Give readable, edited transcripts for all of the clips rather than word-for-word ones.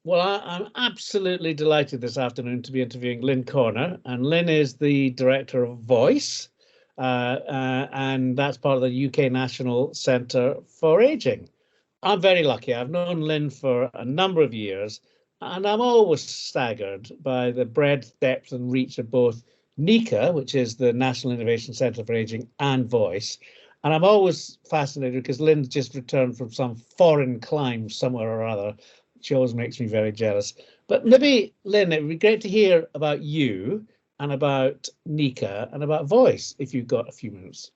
Well, I'm absolutely delighted this afternoon to be interviewing Lynne Corner, and Lynne is the director of Voice, and that's part of the UK National Centre for Ageing. I'm very lucky. I've known Lynne for a number of years, and I'm always staggered by the breadth, depth, and reach of both NICA, which is the National Innovation Centre for Ageing, and Voice. And I'm always fascinated because Lynne's just returned from some foreign climb somewhere or other. She always makes me very jealous. But maybe, Lynne, it would be great to hear about you and about NICA and about Voice, if you've got a few minutes.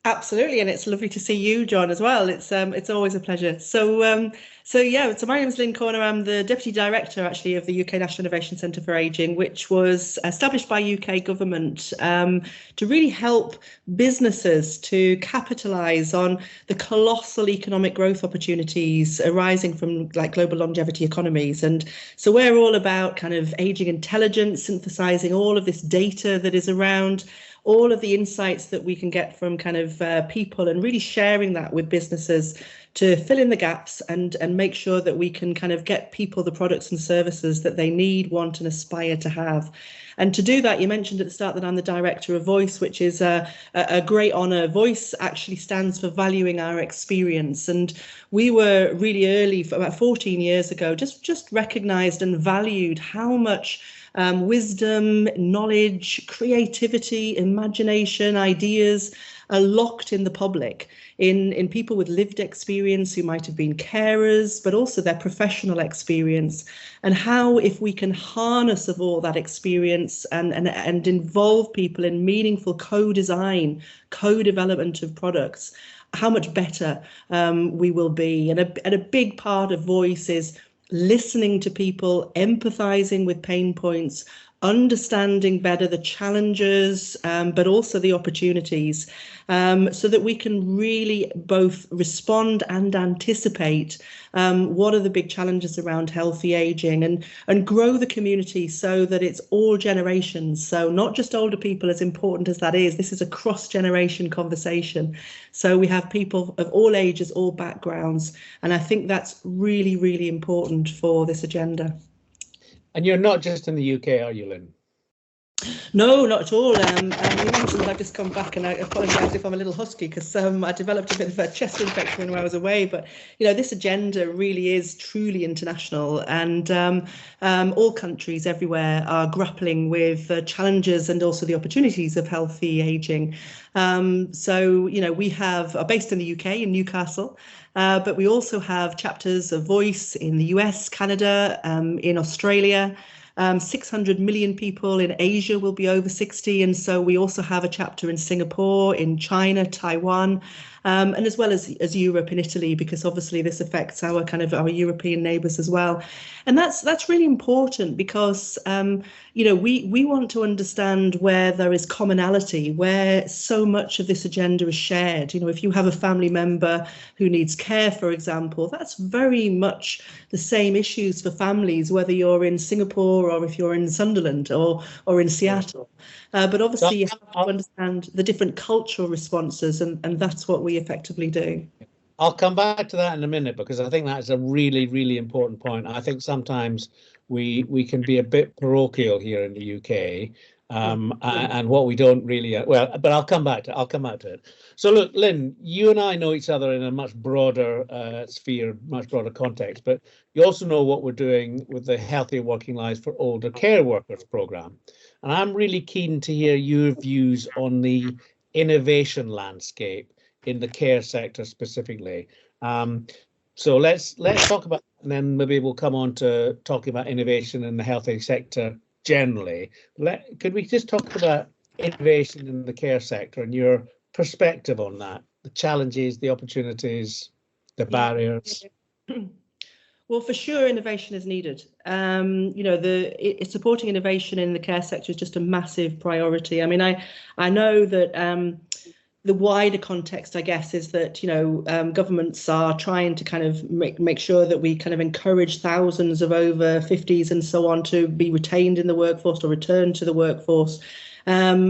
Absolutely, and it's lovely to see you, John, as well. It's always a pleasure. So my name is Lynne Corner. I'm the Deputy Director, actually, of the UK National Innovation Centre for Ageing, which was established by UK government to really help businesses to capitalise on the colossal economic growth opportunities arising from global longevity economies. And so we're all about kind of ageing intelligence, synthesising all of this data that is around, all of the insights that we can get from kind of people, and really sharing that with businesses to fill in the gaps and make sure that we can kind of get people the products and services that they need, want and aspire to have. And to do that, you mentioned at the start that I'm the director of Voice, which is a great honour. Voice actually stands for valuing our experience. And we were really early, about 14 years ago, just recognised and valued how much wisdom, knowledge, creativity, imagination, ideas are locked in the public, in people with lived experience who might have been carers, but also their professional experience, and how, if we can harness of all that experience and involve people in meaningful co-design, co-development of products, how much better we will be. And a big part of Voice is listening to people, empathizing with pain points, understanding better the challenges, but also the opportunities, so that we can really both respond and anticipate what are the big challenges around healthy aging, and grow the community so that it's all generations. So not just older people, as important as that is, this is a cross-generation conversation. So we have people of all ages, all backgrounds, and I think that's really, really important for this agenda. And you're not just in the UK, are you, Lynne? No, not at all. You mentioned that I've just come back, and I apologise if I'm a little husky, because I developed a bit of a chest infection when I was away. But this agenda really is truly international, and all countries everywhere are grappling with the challenges and also the opportunities of healthy ageing. We are based in the UK, in Newcastle. But we also have chapters of Voice in the US, Canada, in Australia. 600 million people in Asia will be over 60. And so we also have a chapter in Singapore, in China, Taiwan, and as well as Europe and Italy, because obviously this affects our European neighbours as well. And that's really important, because we want to understand where there is commonality, where so much of this agenda is shared. If you have a family member who needs care, for example, that's very much the same issues for families, whether you're in Singapore or if you're in Sunderland or in Seattle. But obviously you have to understand the different cultural responses, and that's what we effectively do. I'll come back to that in a minute, because I think that's a really, really important point. I think sometimes we can be a bit parochial here in the UK, and what we don't really but I'll come back to it. So look, Lynne, you and I know each other in a much broader sphere, much broader context, but you also know what we're doing with the Healthier Working Lives for Older Care Workers programme. And I'm really keen to hear your views on the innovation landscape in the care sector specifically. So let's talk about that, and then maybe we'll come on to talking about innovation in the healthy sector generally. Could we just talk about innovation in the care sector and your perspective on that, the challenges, the opportunities, the barriers? Well, for sure, innovation is needed. Supporting innovation in the care sector is just a massive priority. I mean, I know that the wider context, I guess, is that governments are trying to kind of make sure that we kind of encourage thousands of over 50s and so on to be retained in the workforce or return to the workforce. So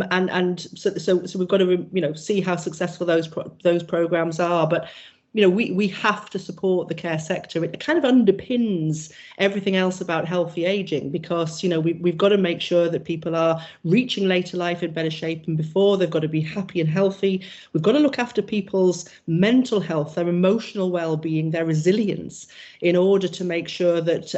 we've got to see how successful those programs are. But we have to support the care sector. It kind of underpins everything else about healthy aging, because we've got to make sure that people are reaching later life in better shape than before. They've got to be happy and healthy. We've got to look after people's mental health, their emotional well-being, their resilience, in order to make sure that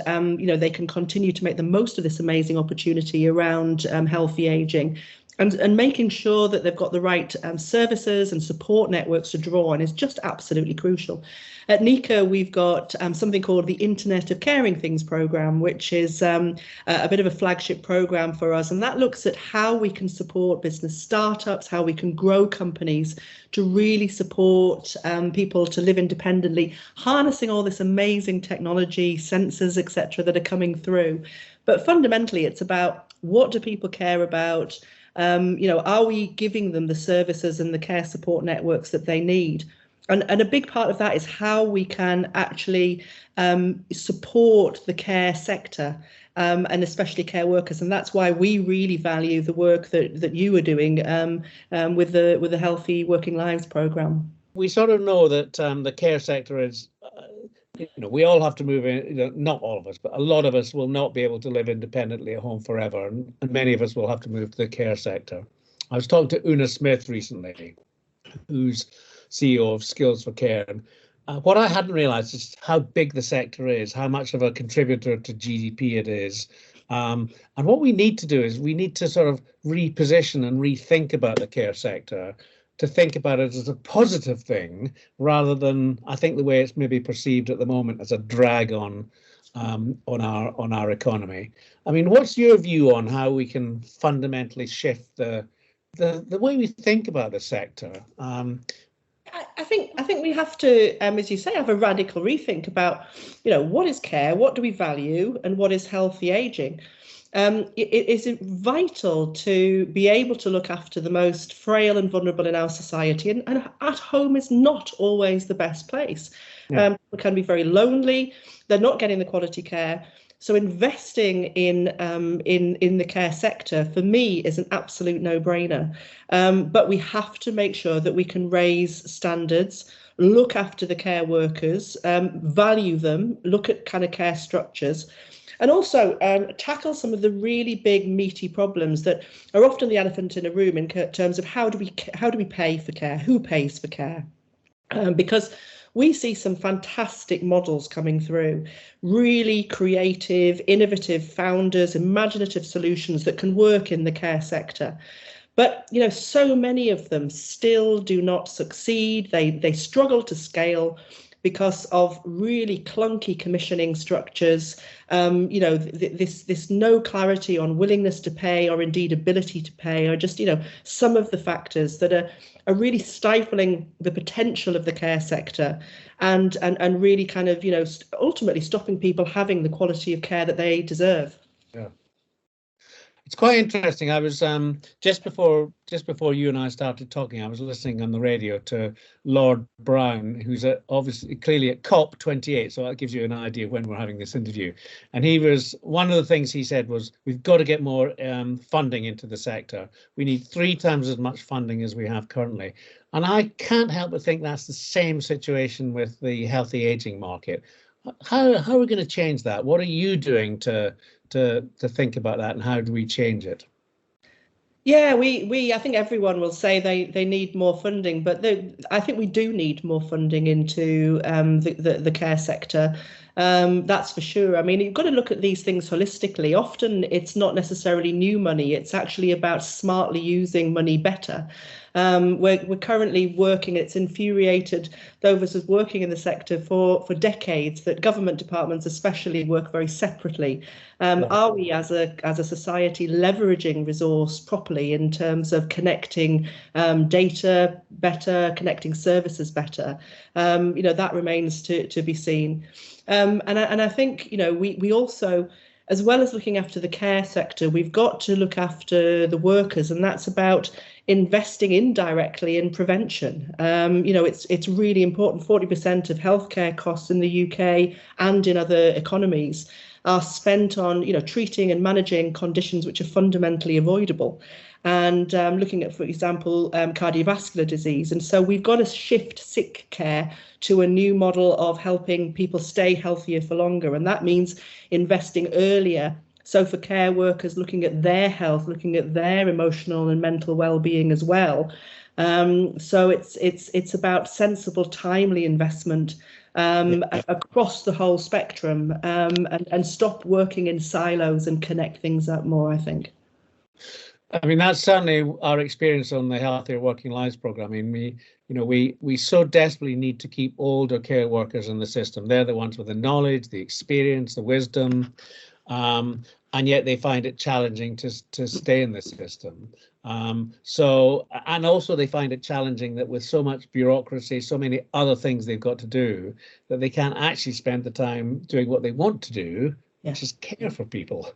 they can continue to make the most of this amazing opportunity around healthy aging. And making sure that they've got the right services and support networks to draw on is just absolutely crucial. At NICA, we've got something called the Internet of Caring Things programme, which is a bit of a flagship programme for us. And that looks at how we can support business startups, how we can grow companies to really support people to live independently, harnessing all this amazing technology, sensors, etc., that are coming through. But fundamentally, it's about, what do people care about? Are we giving them the services and the care support networks that they need? And a big part of that is how we can actually support the care sector, and especially care workers. And that's why we really value the work that you are doing with the Healthy Working Lives programme. We sort of know that the care sector is, we all have to move in, not all of us, but a lot of us will not be able to live independently at home forever. And many of us will have to move to the care sector. I was talking to Una Smith recently, who's CEO of Skills for Care. And what I hadn't realised is how big the sector is, how much of a contributor to GDP it is. And what we need to do is we need to sort of reposition and rethink about the care sector, to think about it as a positive thing, rather than, I think, the way it's maybe perceived at the moment as a drag on our economy. I mean, what's your view on how we can fundamentally shift the way we think about the sector? I think we have to, as you say, have a radical rethink about, what is care, what do we value, and what is healthy aging. It is vital to be able to look after the most frail and vulnerable in our society, and at home is not always the best place. Yeah. People can be very lonely, they're not getting the quality care. So investing in the care sector, for me, is an absolute no-brainer. But we have to make sure that we can raise standards, look after the care workers, value them, look at kind of care structures, and also tackle some of the really big meaty problems that are often the elephant in a room in terms of how do we pay for care, who pays for care, because we see some fantastic models coming through, really creative, innovative founders, imaginative solutions that can work in the care sector. But, so many of them still do not succeed. They struggle to scale because of really clunky commissioning structures, this no clarity on willingness to pay, or indeed ability to pay, or just, some of the factors that are really stifling the potential of the care sector, and really kind of, ultimately stopping people having the quality of care that they deserve. Yeah. It's quite interesting. I was just before you and I started talking, I was listening on the radio to Lord Brown, who's obviously clearly at COP28. So that gives you an idea of when we're having this interview. And one of the things he said was, we've got to get more funding into the sector. We need 3 times as much funding as we have currently. And I can't help but think that's the same situation with the healthy aging market. How are we going to change that? What are you doing to think about that, and how do we change it? Yeah, I think everyone will say they need more funding, but I think we do need more funding into the care sector. That's for sure. I mean, you've got to look at these things holistically. Often it's not necessarily new money. It's actually about smartly using money better. We're currently working, it's infuriated those of us working in the sector for decades that government departments especially work very separately. Are we as a society leveraging resource properly in terms of connecting data better, connecting services better? That remains to be seen. And I think, we also, as well as looking after the care sector, we've got to look after the workers, and that's about investing indirectly in prevention. It's really important. 40% of healthcare costs in the UK and in other economies are spent on, treating and managing conditions which are fundamentally avoidable. and looking at, for example, cardiovascular disease. And so we've got to shift sick care to a new model of helping people stay healthier for longer. And that means investing earlier. So for care workers, looking at their health, looking at their emotional and mental well-being as well. So it's about sensible, timely investment across the whole spectrum, and stop working in silos and connect things up more, I think. I mean, that's certainly our experience on the Healthier Working Lives programme. I mean, we so desperately need to keep older care workers in the system. They're the ones with the knowledge, the experience, the wisdom, and yet they find it challenging to stay in the system. So, and also they find it challenging that with so much bureaucracy, so many other things they've got to do, that they can't actually spend the time doing what they want to do, which is care for people.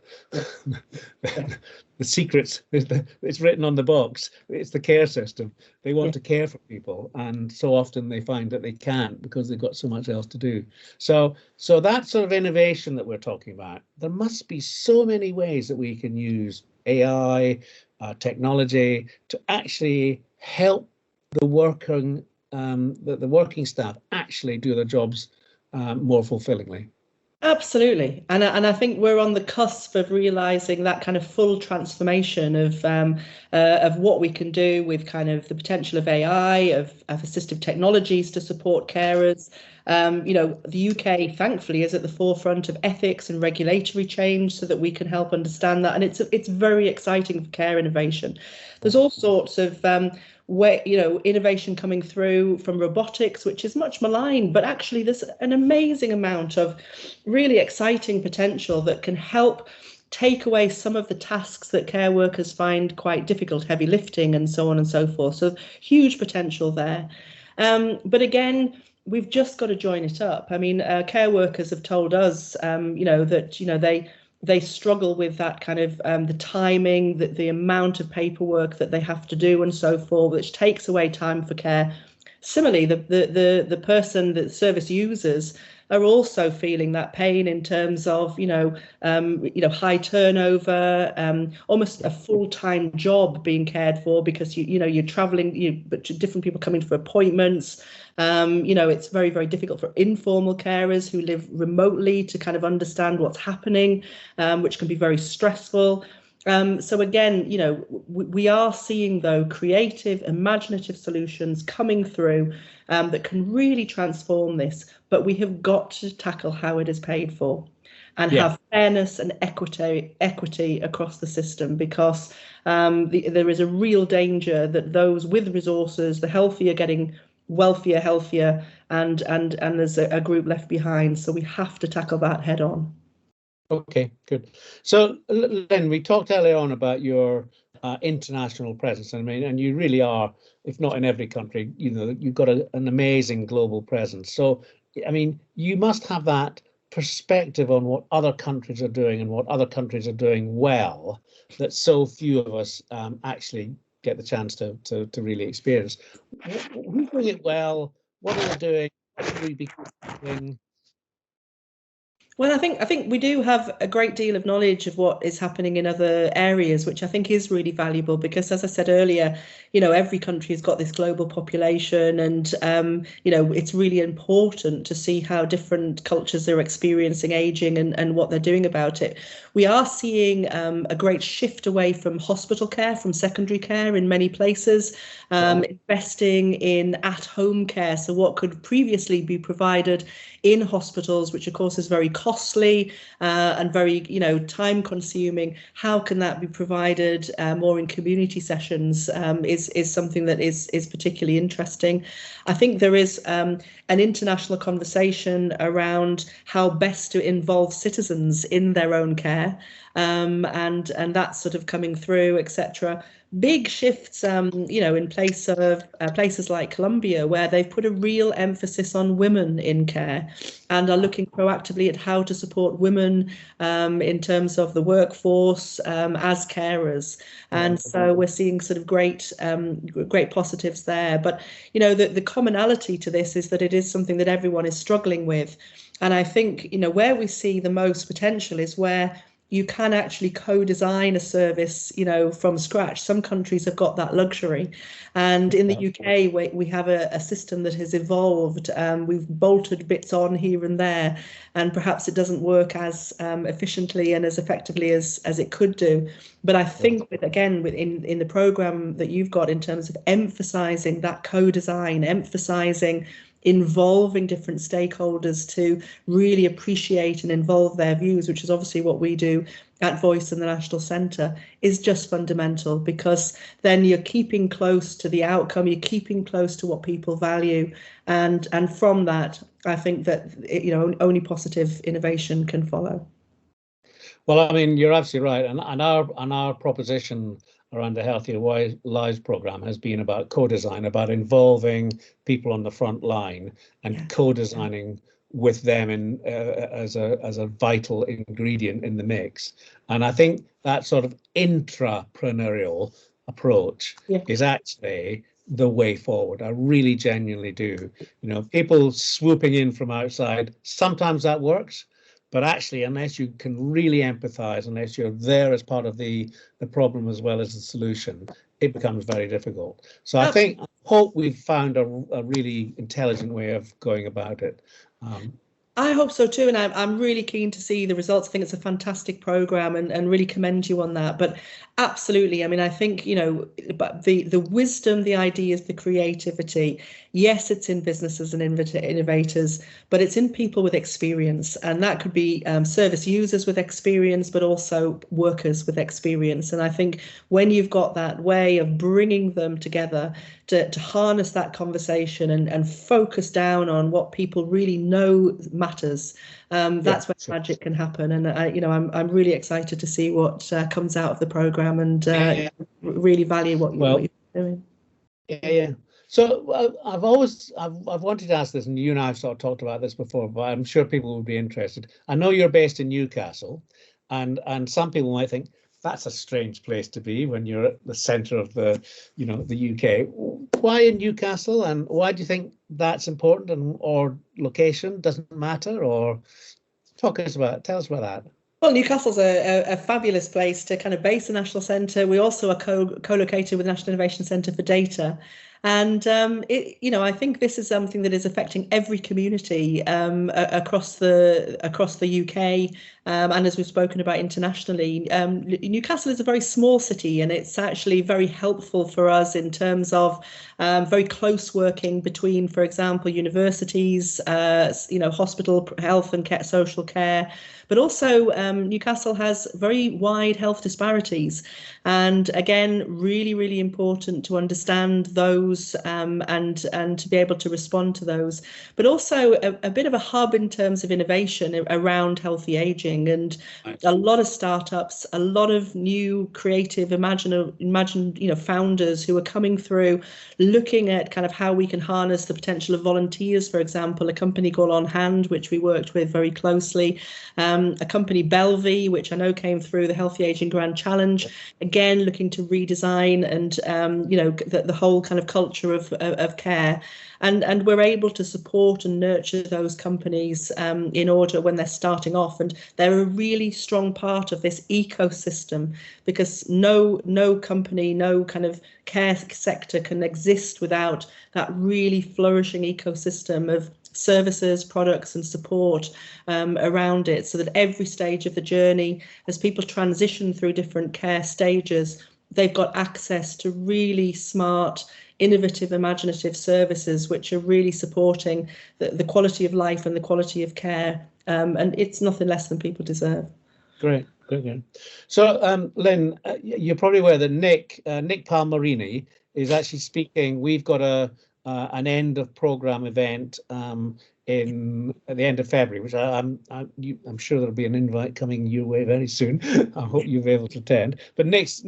The secrets, it's written on the box, it's the care system. They want to care for people, and so often they find that they can't because they've got so much else to do. So that sort of innovation that we're talking about, there must be so many ways that we can use AI, technology to actually help the working staff actually do their jobs more fulfillingly. Absolutely, and I think we're on the cusp of realizing that kind of full transformation of what we can do with kind of the potential of AI, of assistive technologies to support carers. The UK, thankfully, is at the forefront of ethics and regulatory change so that we can help understand that, and it's very exciting for care innovation. There's all sorts of innovation coming through from robotics, which is much maligned, but actually there's an amazing amount of really exciting potential that can help take away some of the tasks that care workers find quite difficult, heavy lifting and so on and so forth. So huge potential there. But again, we've just got to join it up. I mean, care workers have told us, that they struggle with that kind of the timing, the amount of paperwork that they have to do and so forth, which takes away time for care. Similarly, the person, the service users, are also feeling that pain in terms of high turnover, almost a full-time job being cared for because you're traveling, but different people coming for appointments. It's very, very difficult for informal carers who live remotely to kind of understand what's happening, which can be very stressful. So again, we are seeing, though, creative, imaginative solutions coming through that can really transform this, but we have got to tackle how it is paid for and have fairness and equity across the system, because there is a real danger that those with resources, the healthier, getting wealthier, healthier, and there's a group left behind. So we have to tackle that head on. Okay, good. So, Lynne, we talked earlier on about your international presence. I mean, and you really are, if not in every country, you've got an amazing global presence. So, I mean, you must have that perspective on what other countries are doing and what other countries are doing well, that so few of us actually get the chance to really experience. Who's doing it well? What are they doing? What should we be doing? Well, I think we do have a great deal of knowledge of what is happening in other areas, which I think is really valuable because, as I said earlier, every country has got this global population, and it's really important to see how different cultures are experiencing aging and what they're doing about it. We are seeing a great shift away from hospital care, from secondary care in many places, investing in at-home care. So what could previously be provided in hospitals, which of course is very costly and very time consuming, how can that be provided more in community sessions is something that is particularly interesting. I think there is an international conversation around how best to involve citizens in their own care, and that's sort of coming through, etc. Big shifts, in place of places like Colombia, where they've put a real emphasis on women in care and are looking proactively at how to support women in terms of the workforce as carers. And so we're seeing sort of great positives there. But, the commonality to this is that it is something that everyone is struggling with. And I think, where we see the most potential is where you can actually co-design a service, from scratch. Some countries have got that luxury, and in the UK we have a system that has evolved. We've bolted bits on here and there, and perhaps it doesn't work as efficiently and as effectively as it could do. But I think in the program that you've got, in terms of emphasising that co-design, emphasising involving different stakeholders to really appreciate and involve their views, which is obviously what we do at Voice and the National Centre, is just fundamental, because then you're keeping close to the outcome, you're keeping close to what people value, and from that, I think that only positive innovation can follow. Well, I mean, you're absolutely right, and our proposition around the Healthier Lives programme has been about co-design, about involving people on the front line and co-designing with them as a vital ingredient in the mix. And I think that sort of intrapreneurial approach is actually the way forward. I really genuinely do. People swooping in from outside, sometimes that works. But actually, unless you can really empathise, unless you're there as part of the problem as well as the solution, it becomes very difficult. So I hope we've found a really intelligent way of going about it. I hope so too, and I'm really keen to see the results. I think it's a fantastic programme, and really commend you on that. But absolutely, I mean, I think, but the wisdom, the ideas, the creativity, yes, it's in businesses and innovators, but it's in people with experience, and that could be service users with experience, but also workers with experience. And I think when you've got that way of bringing them together to harness that conversation and focus down on what people really know matters, that's where magic can happen. And I'm really excited to see what comes out of the programme, and really value what you're doing. Yeah. So I've wanted to ask this, and you and I have sort of talked about this before, but I'm sure people would be interested. I know you're based in Newcastle, and some people might think that's a strange place to be when you're at the centre of the UK. Why in Newcastle, and why do you think that's important, or location doesn't matter? Or tell us about that. Well, Newcastle's a fabulous place to kind of base the National Centre. We also are co-located with the National Innovation Centre for Data. And I think this is something that is affecting every community across the UK, and as we've spoken about internationally. Newcastle is a very small city, and it's actually very helpful for us in terms of very close working between, for example, universities, hospital, health and care, social care. But also Newcastle has very wide health disparities, and again, really, really important to understand those and to be able to respond to those. But also a bit of a hub in terms of innovation around healthy aging, and a lot of startups, a lot of new creative, founders who are coming through, looking at kind of how we can harness the potential of volunteers. For example, a company called On Hand, which we worked with very closely. A company, Belvy, which I know came through the Healthy Aging Grand Challenge, again looking to redesign and the whole kind of culture of care, and we're able to support and nurture those companies in order when they're starting off, and they're a really strong part of this ecosystem, because no company, no kind of care sector can exist without that really flourishing ecosystem of services, products and support around it, so that every stage of the journey, as people transition through different care stages, they've got access to really smart, innovative, imaginative services which are really supporting the quality of life and the quality of care, and it's nothing less than people deserve. Great. So Lynne, you're probably aware that Nick Palmerini is actually speaking. We've got an end of programme event at the end of February, which I'm sure there'll be an invite coming your way very soon. I hope you'll be able to attend. But Nick's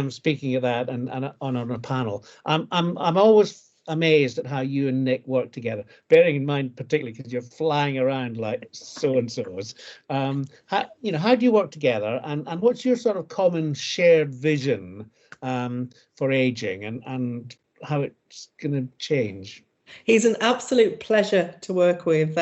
speaking at that and on a panel. I'm always amazed at how you and Nick work together, bearing in mind particularly because you're flying around like so-and-sos. How do you work together, and what's your sort of common shared vision for aging, and how it's going to change? He's an absolute pleasure to work with.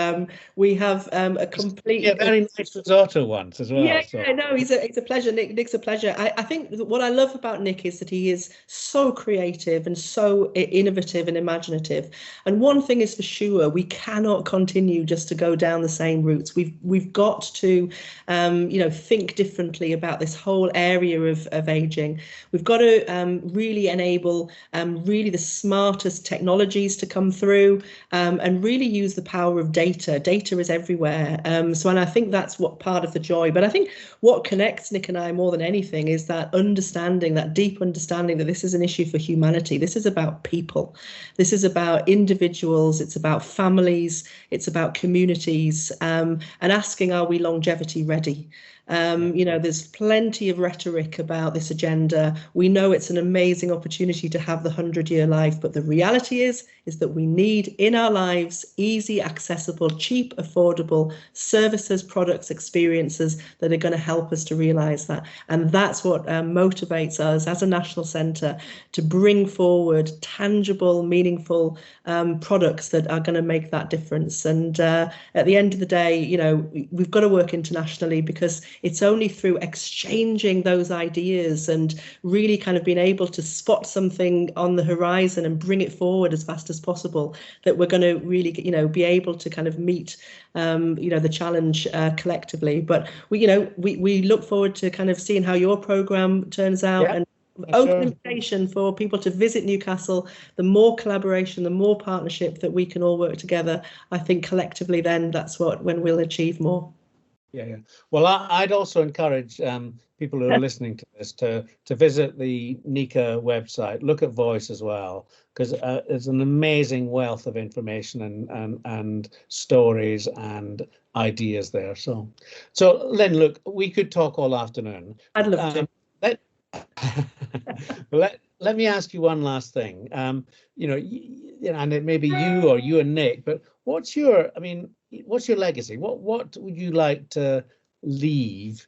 We have a complete... Yeah, very nice risotto once as well. Yeah, So. yeah, no, he's a pleasure. Nick's a pleasure. I think what I love about Nick is that he is so creative and so innovative and imaginative. And one thing is for sure, we cannot continue just to go down the same routes. We've got to, think differently about this whole area of aging. We've got to really enable really the smartest technologies to come through and really use the power of data. Data is everywhere. And I think that's what part of the joy. But I think what connects Nick and I more than anything is that understanding, that deep understanding that this is an issue for humanity. This is about people. This is about individuals. It's about families. It's about communities, and asking, are we longevity ready? There's plenty of rhetoric about this agenda. We know it's an amazing opportunity to have the 100-year life, but the reality is that we need in our lives easy, accessible, cheap, affordable services, products, experiences that are going to help us to realise that. And that's what motivates us as a national centre to bring forward tangible, meaningful products that are going to make that difference. And at the end of the day, we've got to work internationally, because it's only through exchanging those ideas and really kind of being able to spot something on the horizon and bring it forward as fast as possible that we're going to really, be able to kind of meet, the challenge collectively. But we look forward to kind of seeing how your programme turns out. Yeah. And open invitation for people to visit Newcastle. The more collaboration, the more partnership that we can all work together, I think collectively, then that's when we'll achieve more. Yeah. Well, I'd also encourage people who are listening to this to visit the NICA website, look at Voice as well, because there's an amazing wealth of information and stories and ideas there. So Lynne, look, we could talk all afternoon. I'd love to. Let me ask you one last thing. And it may be you or you and Nick, but what's your legacy? What would you like to leave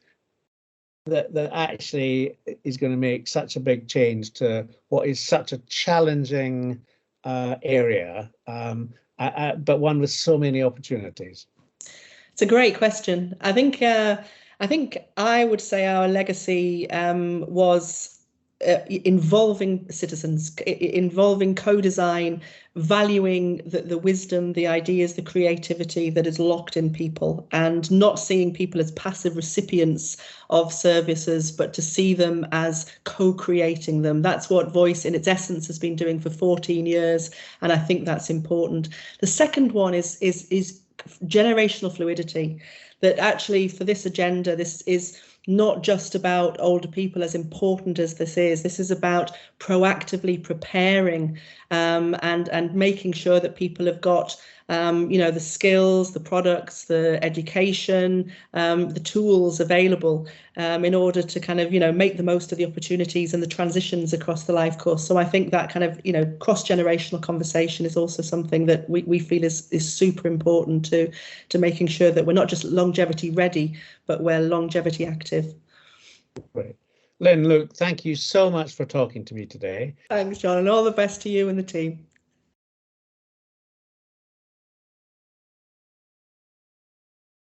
that actually is going to make such a big change to what is such a challenging area, but one with so many opportunities? It's a great question. I think I would say our legacy was involving citizens, involving co-design, valuing the wisdom, the ideas, the creativity that is locked in people, and not seeing people as passive recipients of services, but to see them as co-creating them. That's what Voice in its essence has been doing for 14 years, and I think that's important. The second one is generational fluidity, that actually for this agenda, this is not just about older people, as important as this is about proactively preparing and making sure that people have got the skills, the products, the education, the tools available in order to kind of make the most of the opportunities and the transitions across the life course. So I think that kind of cross-generational conversation is also something that we feel is super important to making sure that we're not just longevity ready, but we're longevity active. Great. Lynne, look, thank you so much for talking to me today. Thanks, John, and all the best to you and the team.